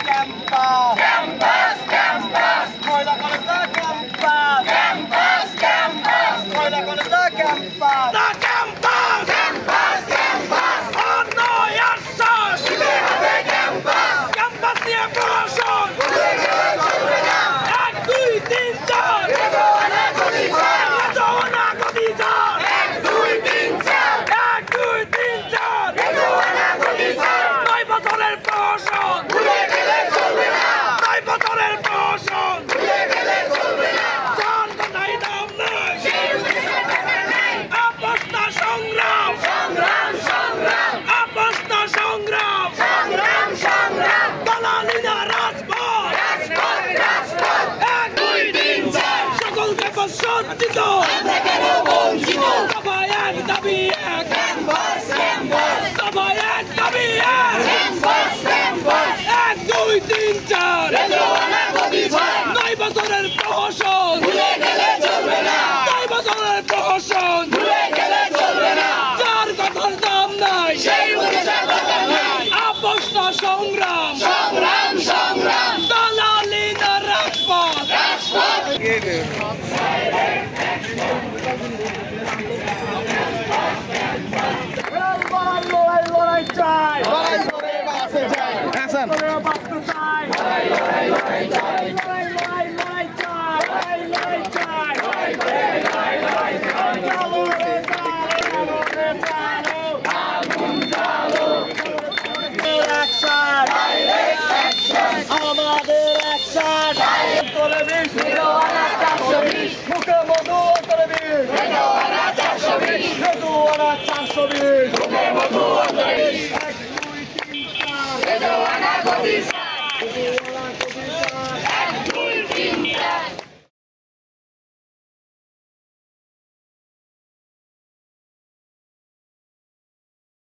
campus campus campus মহিলা কলেজটা campus campus campus মহিলা কলেজটা ক্যাম্পাস ক্যাম্পাস ক্যাম্পাস ক্যাম্পাস অন্যায় আশ্বাস দিতে হবে ক্যাম্পাস ক্যাম্পাস নিয়ে প্রশাসন ভুলে গেলে চলবে না 1 2 3 4 রেজওয়ানা গদি স্যার রেজওয়ানা গদি স্যার 1 2 3 4 1 2 3 4 রেজওয়ানা গদি স্যার 9 বছরের প্রশাসন ভুলে গেলে চলবে না 9 বছরের প্রশাসন ভুলে গেলে চলবে না চার কথাই দাম নাই সেই উদ্দেশ্যে টাকা নাই আপস্তা সংগ্রাম সংগ্রাম সংগ্রাম আপস্তা সংগ্রাম সংগ্রাম সংগ্রাম দালালি না রাজপথ রাজপথ রাজপথ 1 2 3 4 সকলকে বঞ্চিত আমরা কেন বঞ্চিত সবাই এক দাবি এক ক্যাম্পাস ক্যাম্পাস সবাই এক দাবি এক ক্যাম্পাস ক্যাম্পাস 1 2 3 4 রেজওয়ানা গদি স্যার 9 বছরের প্রহসন ভুলে গেলে চলবে না 9 বছরের প্রহসন ভুলে গেলে চলবে না চার কথার দাম নাই সেই উদ্দেশ্যে টাকা নাই আপস্তা সংগ্রাম সংগ্রাম সংগ্রাম দালালি না রাজপথ রাজপথ লড়াই চাই লড়াই করে বাঁচতে চাই হাসান বাঁচতে চাই লড়াই লড়াই লড়াই চাই লড়াই লড়াই লড়াই চাই লড়াই লড়াই চাই লড়াই লড়াই লড়াই চাই চালু রে চালু রে চালু আগুন চালু অ্যাকশন ডাইরেক্ট অ্যাকশন আমাদের অ্যাকশন ডাইরেক্ট করে 20 রেজওয়ানা 420 মুখে মধু